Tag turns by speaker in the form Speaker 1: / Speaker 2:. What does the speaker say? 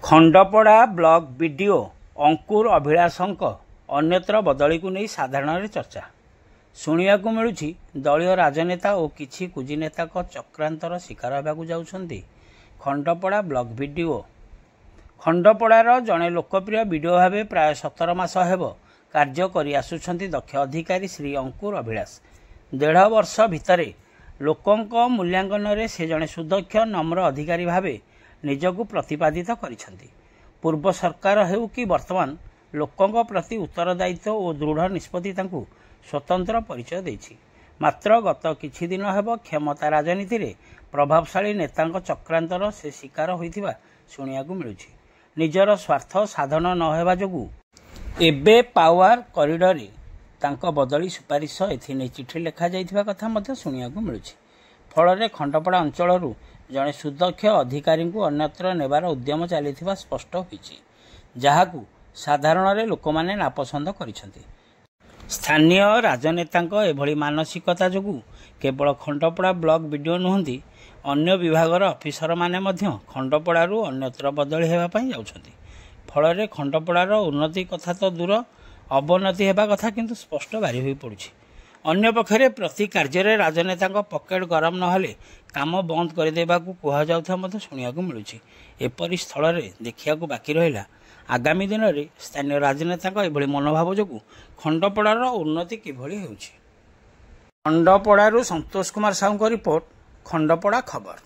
Speaker 1: Khandapada block BDO ଅଙ୍କୁର ଅଭିଳାଷଙ୍କ ଅନ୍ୟତ୍ର ବଦଳିକୁ ନେଇ ସାଧାରଣରେ ଚର୍ଚ୍ଚା ଶୁଣିବାକୁ ମିଳୁଛି। ଦଳୀୟ ରାଜନେତା ଓ କିଛି କୁଜିନେତାଙ୍କ ଚକ୍ରାନ୍ତର ଶିକାର ହେବାକୁ ଯାଉଛନ୍ତି ଖଣ୍ଡପଡ଼ା ବ୍ଲକ ବିଡିଓ। ଖଣ୍ଡପଡ଼ାର ଜଣେ ଲୋକପ୍ରିୟ ବିଡିଓ ଭାବେ ପ୍ରାୟ 17 ମାସ ହେବ କାର୍ଯ୍ୟ କରି ଆସୁଛନ୍ତି ଦକ୍ଷ ଅଧିକାରୀ ଶ୍ରୀ ଅଙ୍କୁର ଅଭିଳାଷ। 1.5 ବର୍ଷ ଭିତରେ ଲୋକଙ୍କ ମୂଲ୍ୟାଙ୍କନରେ ସେ ଜଣେ ସୁଦକ୍ଷ ନମ୍ର ଅଧିକାରୀ ଭାବେ ନିଜକୁ ପ୍ରତିପାଦିତ କରିଛନ୍ତି। ପୂର୍ବ ସରକାର ହେଉ କି ବର୍ତ୍ତମାନ ଲୋକଙ୍କ ପ୍ରତି ଉତ୍ତରଦାୟିତ୍ୱ ଓ ଦୃଢ଼ ନିଷ୍ପତ୍ତି ତାଙ୍କୁ ସ୍ୱତନ୍ତ୍ର ପରିଚୟ ଦେଇଛି। ମାତ୍ର ଗତ କିଛି ଦିନ ହେବ କ୍ଷମତା ରାଜନୀତିରେ ପ୍ରଭାବଶାଳୀ ନେତାଙ୍କ ଚକ୍ରାନ୍ତର ସେ ଶିକାର ହୋଇଥିବା ଶୁଣିବାକୁ ମିଳୁଛି। ନିଜର ସ୍ୱାର୍ଥ ସାଧନ ନ ହେବା ଯୋଗୁଁ ଏବେ ପାୱାର କରିଡରରେ ତାଙ୍କ ବଦଳି ସୁପାରିଶ ଏଥିନେଇ ଚିଠି ଲେଖାଯାଇଥିବା କଥା ମଧ୍ୟ ଶୁଣିବାକୁ ମିଳୁଛି। ଫଳରେ ଖଣ୍ଡପଡ଼ା ଅଞ୍ଚଳରୁ ଜଣେ ସୁଦକ୍ଷ ଅଧିକାରୀଙ୍କୁ ଅନ୍ୟତ୍ର ନେବାର ଉଦ୍ୟମ ଚାଲିଥିବା ସ୍ପଷ୍ଟ ହୋଇଛି, ଯାହାକୁ ସାଧାରଣରେ ଲୋକମାନେ ନାପସନ୍ଦ କରିଛନ୍ତି। ସ୍ଥାନୀୟ ରାଜନେତାଙ୍କ ଏଭଳି ମାନସିକତା ଯୋଗୁଁ କେବଳ ଖଣ୍ଡପଡ଼ା ବ୍ଲକ ବିଡିଓ ନୁହନ୍ତି, ଅନ୍ୟ ବିଭାଗର ଅଫିସରମାନେ ମଧ୍ୟ ଖଣ୍ଡପଡ଼ାରୁ ଅନ୍ୟତ୍ର ବଦଳି ହେବା ପାଇଁ ଯାଉଛନ୍ତି। ଫଳରେ ଖଣ୍ଡପଡ଼ାର ଉନ୍ନତି କଥା ତ ଦୂର, ଅବନତି ହେବା କଥା କିନ୍ତୁ ସ୍ପଷ୍ଟ ବାରି ହୋଇପଡ଼ୁଛି। ଅନ୍ୟପକ୍ଷରେ ପ୍ରତି କାର୍ଯ୍ୟରେ ରାଜନେତାଙ୍କ ପକେଟ ଗରମ ନହେଲେ କାମ ବନ୍ଦ କରିଦେବାକୁ କୁହାଯାଉଥିବା ମଧ୍ୟ ଶୁଣିବାକୁ ମିଳୁଛି। ଏପରି ସ୍ଥଳରେ ଦେଖିବାକୁ ବାକି ରହିଲା ଆଗାମୀ ଦିନରେ ସ୍ଥାନୀୟ ରାଜନେତାଙ୍କ ଏଭଳି ମନୋଭାବ ଯୋଗୁଁ ଖଣ୍ଡପଡ଼ାର ଉନ୍ନତି କିଭଳି ହେଉଛି। ଖଣ୍ଡପଡ଼ାରୁ ସନ୍ତୋଷ କୁମାର ସାହୁଙ୍କ ରିପୋର୍ଟ, ଖଣ୍ଡପଡ଼ା ଖବର।